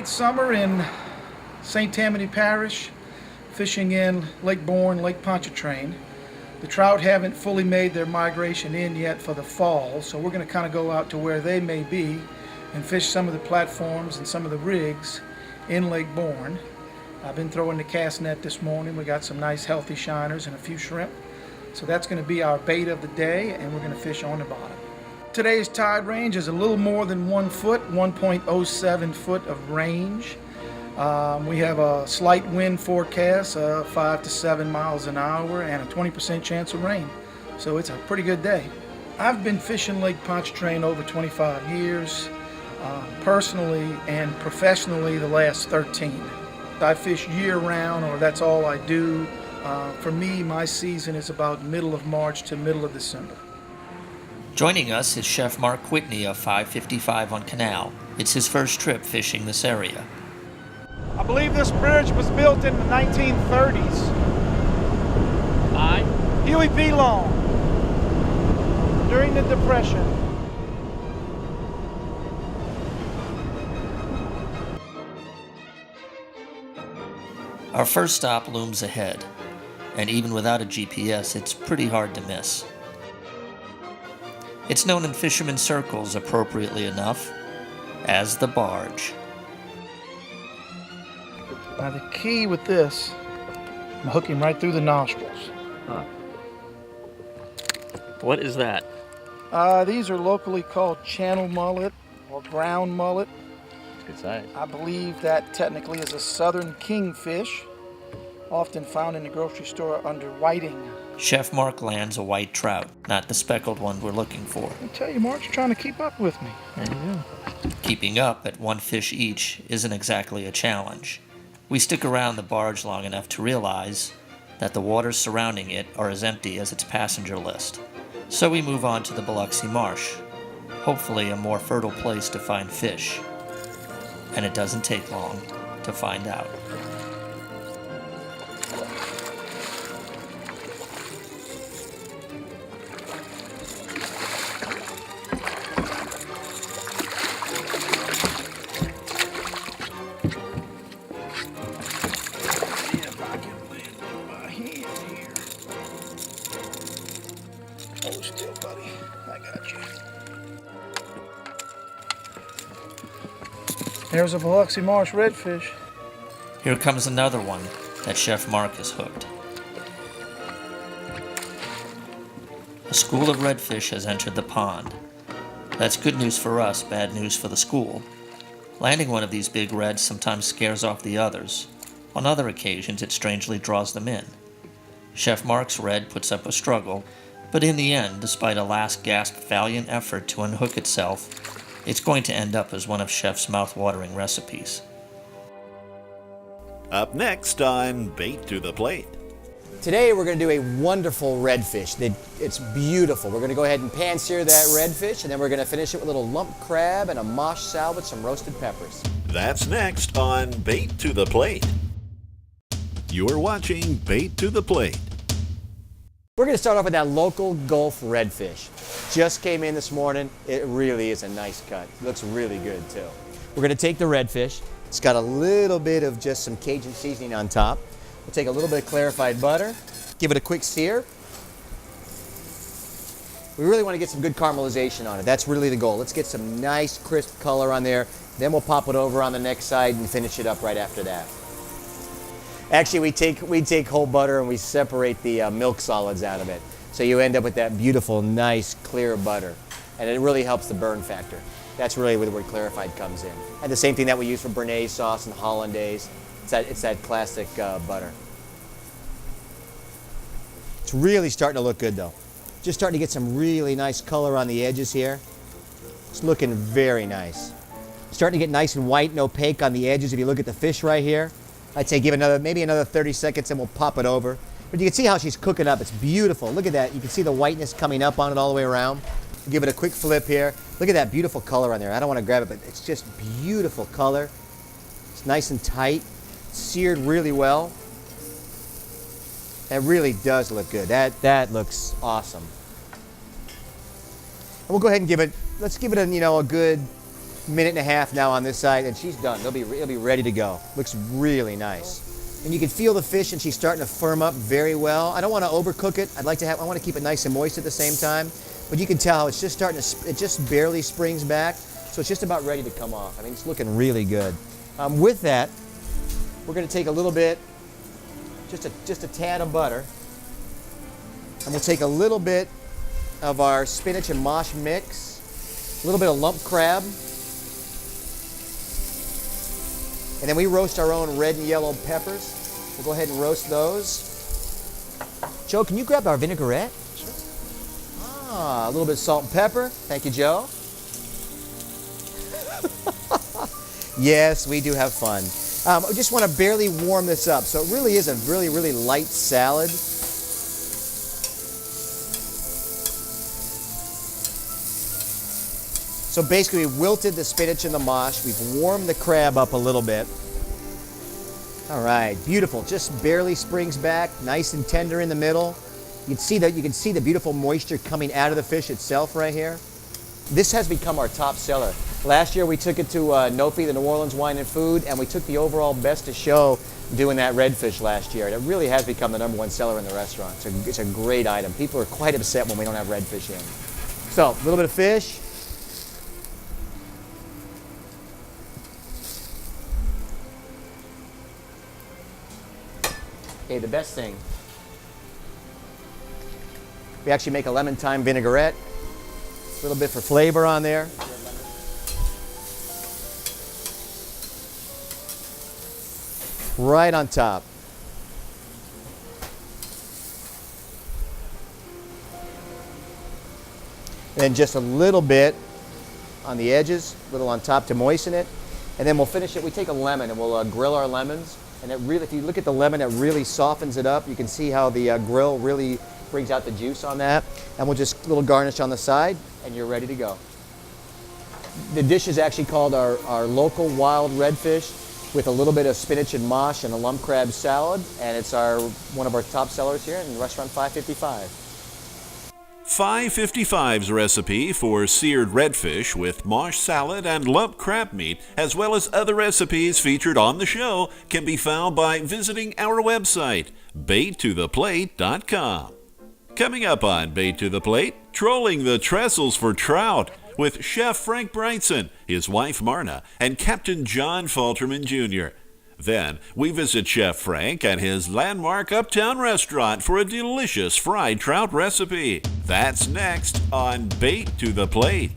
great summer in St. Tammany Parish, fishing in Lake Pontchartrain. The trout haven't fully made their migration in yet for the fall, so we're going to kind of go out to where they may be and fish some of the platforms and some of the rigs in Lake Bourne. I've been throwing the cast net this morning. We got some nice healthy shiners and a few shrimp. So that's going to be our bait of the day, and we're going to fish on the bottom. Today's tide range is a little more than 1 foot, 1.07 foot of range. We have a slight wind forecast of 5 to 7 miles an hour and a 20% chance of rain. So it's a pretty good day. I've been fishing Lake Pontchartrain over 25 years, personally and professionally the last 13. I fish year-round, or that's all I do. For me, my season is about middle of March to middle of December. Joining us is Chef Mark Quitney of 555 on Canal. It's his first trip fishing this area. I believe this bridge was built in the 1930s. Aye. Huey P. Long, during the Depression. Our first stop looms ahead, and even without a GPS, it's pretty hard to miss. It's known in fishermen circles, appropriately enough, as the barge. Now the key with this, I'm hooking right through the nostrils. Huh. What is that? These are locally called channel mullet or ground mullet. Good size. I believe that technically is a southern kingfish, often found in the grocery store under whiting. Chef Mark lands a white trout, not the speckled one we're looking for. I tell you, Mark's trying to keep up with me. There you go. Keeping up at one fish each isn't exactly a challenge. We stick around the barge long enough to realize that the waters surrounding it are as empty as its passenger list. So we move on to the Biloxi Marsh, hopefully a more fertile place to find fish. And it doesn't take long to find out. Hold still, buddy. I got you. There's a Biloxi Marsh redfish. Here comes another one that Chef Mark has hooked. A school of redfish has entered the pond. That's good news for us, bad news for the school. Landing one of these big reds sometimes scares off the others. On other occasions, it strangely draws them in. Chef Mark's red puts up a struggle, but in the end, despite a last-gasp valiant effort to unhook itself, it's going to end up as one of Chef's mouth-watering recipes. Up next on Bait to the Plate. Today we're going to do a wonderful redfish. It's beautiful. We're going to go ahead and pan-sear that redfish, and then we're going to finish it with a little lump crab and a mosh salad with some roasted peppers. That's next on Bait to the Plate. You're watching Bait to the Plate. We're going to start off with that local Gulf redfish. Just came in this morning. It really is a nice cut. Looks really good too. We're going to take the redfish. It's got a little bit of just some Cajun seasoning on top. We'll take a little bit of clarified butter, give it a quick sear. We really want to get some good caramelization on it. That's really the goal. Let's get some nice crisp color on there. Then we'll pop it over on the next side and finish it up right after that. Actually, we take whole butter and we separate the milk solids out of it. So you end up with that beautiful, nice, clear butter. And it really helps the burn factor. That's really where the word clarified comes in. And the same thing that we use for Béarnaise sauce and hollandaise. It's that classic butter. It's really starting to look good though. Just starting to get some really nice color on the edges here. It's looking very nice. Starting to get nice and white and opaque on the edges. If you look at the fish right here, I'd say give it maybe another 30 seconds and we'll pop it over. But you can see how she's cooking up. It's beautiful. Look at that. You can see the whiteness coming up on it all the way around. Give it a quick flip here. Look at that beautiful color on there. I don't want to grab it, but it's just beautiful color. It's nice and tight. Seared really well. It really does look good. That looks awesome. And we'll go ahead and let's give it a good minute and a half now on this side, and she's done. It'll be ready to go. Looks really nice. And you can feel the fish, and she's starting to firm up very well. I don't want to overcook it. I want to keep it nice and moist at the same time. But you can tell how it's just starting to, it just barely springs back. So it's just about ready to come off. I mean, it's looking really good. With that, we're going to take a little bit, just a tad of butter, and we'll take a little bit of our spinach and mosh mix, a little bit of lump crab, and then we roast our own red and yellow peppers. We'll go ahead and roast those. Joe, can you grab our vinaigrette? Sure. Ah, a little bit of salt and pepper. Thank you, Joe. Yes, we do have fun. I just want to barely warm this up. So it really is a really, really light salad. So basically, we wilted the spinach and the mosh. We've warmed the crab up a little bit. All right, beautiful. Just barely springs back, nice and tender in the middle. You can see the beautiful moisture coming out of the fish itself right here. This has become our top seller. Last year we took it to NOFI, the New Orleans Wine and Food, and we took the overall best of show doing that redfish last year. And it really has become the #1 seller in the restaurant. It's a great item. People are quite upset when we don't have redfish in. So, a little bit of fish. Okay, the best thing. We actually make a lemon thyme vinaigrette. A little bit for flavor on there. Right on top. And just a little bit on the edges, a little on top to moisten it. And then we'll finish it. We take a lemon and we'll grill our lemons. And it really, if you look at the lemon, it really softens it up. You can see how the grill really brings out the juice on that. And we'll just a little garnish on the side, and you're ready to go. The dish is actually called our local wild redfish with a little bit of spinach and mosh and a lump crab salad. And it's one of our top sellers here in restaurant 555. 555's recipe for seared redfish with mosh salad and lump crab meat, as well as other recipes featured on the show, can be found by visiting our website, baittotheplate.com. Coming up on Bait to the Plate, trolling the trestles for trout with Chef Frank Brightson, his wife Marna, and Captain John Falterman Jr. Then we visit Chef Frank at his landmark uptown restaurant for a delicious fried trout recipe. That's next on Bait to the Plate.